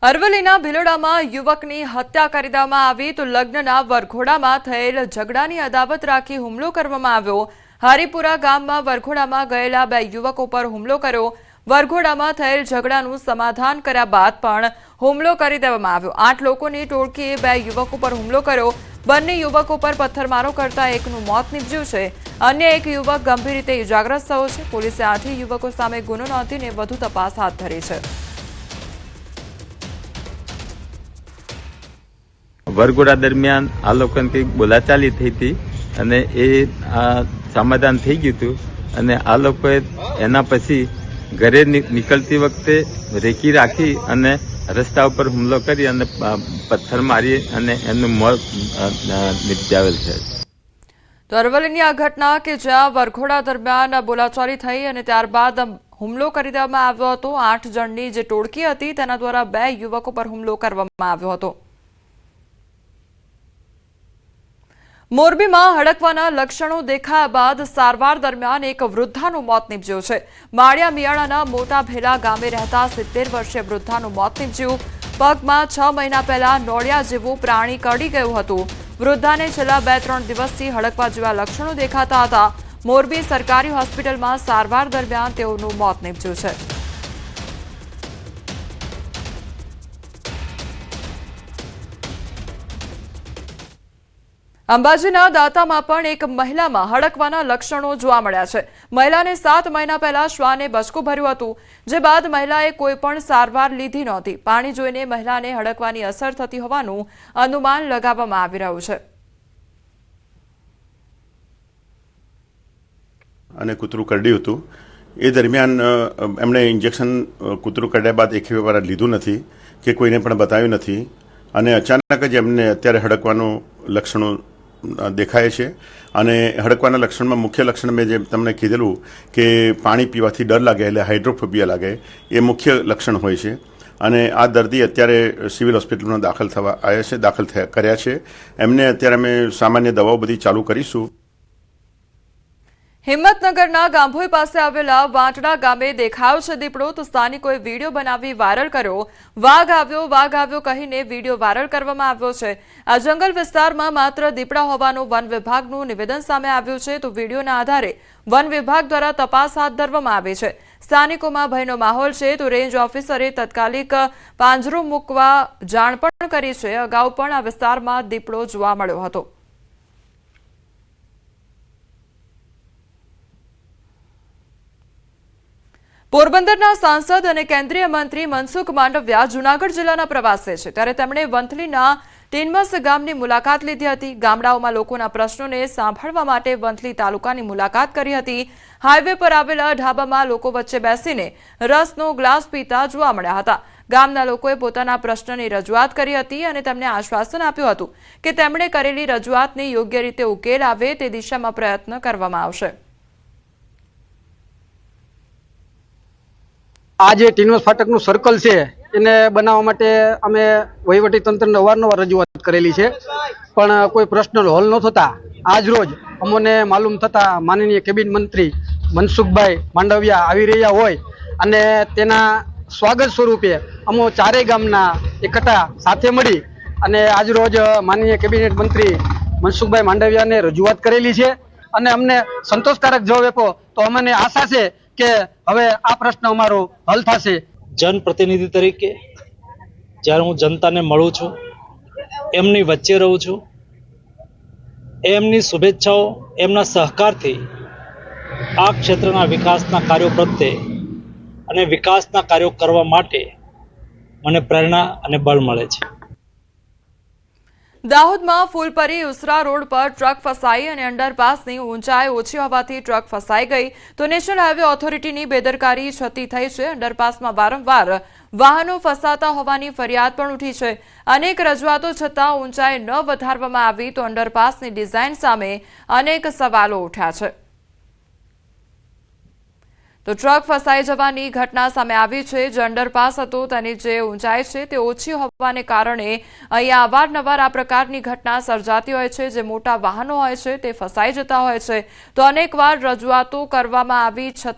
અરવલ્લીના ભિલોડામાં યુવકની હત્યા કરી દેવામાં આવી તો લગ્નના વરઘોડામાં થયેલ ઝઘડાની અદાવત રાખી હુમલો કરવામાં આવ્યો। હરિપુરા ગામમાં વરઘોડામાં ગયેલા બે યુવકો પર હુમલો કર્યો। વરઘોડામાં થયેલ ઝઘડાનું સમાધાન કર્યા બાદ પણ હુમલો કરી દેવામાં આવ્યો। 8 લોકોની ટોળકીએ બે યુવકો પર હુમલો કર્યો। બંને યુવકો પર પથ્થરમારો કરતા એકનું મોત નીપજ્યું છે। અન્ય એક યુવક ગંભીર રીતે ઇજાગ્રસ્ત થયો છે। પોલીસે 8 યુવકો સામે ગુનો નોંધીને વધુ તપાસ હાથ ધરી છે। વરઘોડા દરમિયાન આ લોકોને કંઈક બોલાચાલી થઈ હતી અને એ સમાધાન થઈ ગયું હતું અને આ લોકોએ એના પછી ઘરે નીકળતી વખતે રેકી રાખી અને રસ્તા ઉપર હુમલો કરી અને પથ્થર મારી અને એનું મોત નિપજાવેલ છે। તો અરવલ્લીની આ ઘટના કે જ્યાં વરઘોડા દરમિયાન બોલાચાલી થઈ અને ત્યારબાદ હુમલો કરી દેવામાં આવ્યો હતો। 8 જણની જે ટોળકી હતી તેના દ્વારા બે યુવકો પર હુમલો કરવામાં આવ્યો હતો। મોરબીમાં હડકવાના લક્ષણો દેખાયા બાદ સારવાર દરમિયાન એક વૃદ્ધાનું મોત નીપજ્યું છે। માળિયા મિયાણાના મોટા ભેલા ગામે રહેતા 70 વર્ષીય વૃદ્ધાનું મોત નીપજ્યું। પગમાં 6 મહિના પહેલા નોળિયા જેવું પ્રાણી કરડી ગયું હતું। વૃદ્ધાને છેલ્લા 2-3 દિવસથી હડકવા જેવા લક્ષણો દેખાતા હતા। મોરબી સરકારી હોસ્પિટલમાં સારવાર દરમિયાન તેઓનું મોત નીપજ્યું છે। અંબાજીના દાંતામાં પણ એક મહિલામાં હડકવાના લક્ષણો જોવા મળ્યા છે। મહિલાને 7 મહિના પહેલા શ્વાને બચકું ભર્યું હતું, જે બાદ મહિલાએ કોઈ પણ સારવાર લીધી નહોતી। પાણી જોઈને મહિલાને હડકવાની અસર થતી હોવાનું અનુમાન લગાવવામાં આવી રહ્યું છે। અને કૂતરું કરડ્યું હતું એ દરમિયાન એમણે ઇન્જેક્શન કૂતરું કરડ્યા બાદ એક વાર લીધું નથી કે કોઈને પણ બતાવ્યું નથી અને અચાનક જ એમને અત્યારે હડકવાનું લક્ષણો દેખાય છે। અને હડકવાના લક્ષણમાં મુખ્ય લક્ષણ મેં જે તમને કીધેલું કે પાણી પીવાથી ડર લાગે એટલે હાઇડ્રોફોબિયા લાગે એ મુખ્ય લક્ષણ હોય છે। અને આ દર્દી અત્યારે સિવિલ હોસ્પિટલમાં દાખલ કર્યા છે। એમને અત્યારે અમે સામાન્ય દવાઓ બધી ચાલુ કરીશું। હિંમતનગરના ગાંભોઈ પાસે આવેલા વાંટડા ગામે દેખાયો છે દીપડો, તો સ્થાનિકોએ વિડીયો બનાવી વાયરલ કર્યો। વાઘ આવ્યો કહીને વિડીયો વાયરલ કરવામાં આવ્યો છે। આ જંગલ વિસ્તારમાં માત્ર દીપડા હોવાનું વન વિભાગનું નિવેદન સામે આવ્યું છે, તો વિડીયોના આધારે વન વિભાગ દ્વારા તપાસ હાથ ધરવામાં આવી છે। સ્થાનિકોમાં ભયનો માહોલ છે, તો રેન્જ ઓફિસરે તાત્કાલિક પાંજરું મૂકવા જાણ પણ કરી છે। અગાઉ પણ આ વિસ્તારમાં દીપડો જોવા મળ્યો હતો। પોરબંદરના સાંસદ અને કેન્દ્રીય મંત્રી મનસુખ માંડવિયા જૂનાગઢ જિલ્લાના પ્રવાસે છે, ત્યારે તેમણે વંથલીના ટીનમસ ગામની મુલાકાત લીધી હતી। ગામડાઓમાં લોકોના પ્રશ્નોને સાંભળવા માટે વંથલી તાલુકાની મુલાકાત કરી હતી। હાઈવે પર આવેલા ઢાબામાં લોકો વચ્ચે બેસીને રસનો ગ્લાસ પીતા જોવા મળ્યા હતા। ગામના લોકોએ પોતાના પ્રશ્નની રજૂઆત કરી હતી અને તેમને આશ્વાસન આપ્યું હતું કે તેમણે કરેલી રજૂઆતને યોગ્ય રીતે ઉકેલ આવે તે દિશામાં પ્રયત્ન કરવામાં આવશે। આ જે ટીનમસ ફાટકનું સર્કલ છે એને બનાવવા માટે અમે વહીવટી તંત્રને અવારનવાર રજૂઆત કરેલી છે, પણ કોઈ પ્રશ્ન હલ ન થતા આજ રોજ અમને માલુમ થતા માનનીય કેબિનેટ મંત્રી મનસુખભાઈ માંડવિયા આવી રહ્યા હોય અને તેના સ્વાગત સ્વરૂપે અમો ચારેય ગામના એકઠા સાથે મળી અને આજ રોજ માનનીય કેબિનેટ મંત્રી મનસુખભાઈ માંડવિયાને રજૂઆત કરેલી છે અને અમને સંતોષકારક જવાબ આપ્યો, તો અમને આશા છે કે હવે આ પ્રશ્ન અમારો હલ થશે। જનપ્રતિનિધિ તરીકે જ્યારે હું જનતાને મળું છું, એમની વચ્ચે રહું છું, એમની શુભેચ્છાઓ, એમના સહકારથી આ ક્ષેત્રના વિકાસના કાર્યો પ્રત્યે અને વિકાસના કાર્યો કરવા માટે મને પ્રેરણા અને બળ મળે છે। દાહોદમાં ફૂલપરી ઉસરા રોડ પર ટ્રક ફસાઈ અને અંડરપાસની ઊંચાઈ ઓછી હોવાથી ટ્રક ફસાઈ ગઈ, તો નેશનલ હાઈવે ઓથોરિટીની બેદરકારી છતી થઈ છે। અંડરપાસમાં વારંવાર વાહનો ફસાતા હોવાની ફરિયાદ પણ ઉઠી છે। અનેક રજૂઆતો છતાં ઊંચાઈ ન વધારવામાં આવી, તો અંડરપાસની ડિઝાઇન સામે અનેક સવાલો ઉઠ્યા છે। તો ટ્રક ફસાઈ જવાની ઘટના સામે આવી છે। જે અંડરપાસ હતો તેની જે ઊંચાઈ છે તે ઓછી હોવાને કારણે અહીંયા અવારનવાર આ પ્રકારની ઘટના સર્જાતી હોય છે। જે મોટા વાહનો હોય છે તે ફસાઈ જતા હોય છે, તો અનેકવાર રજૂઆતો કરવામાં આવી છતાં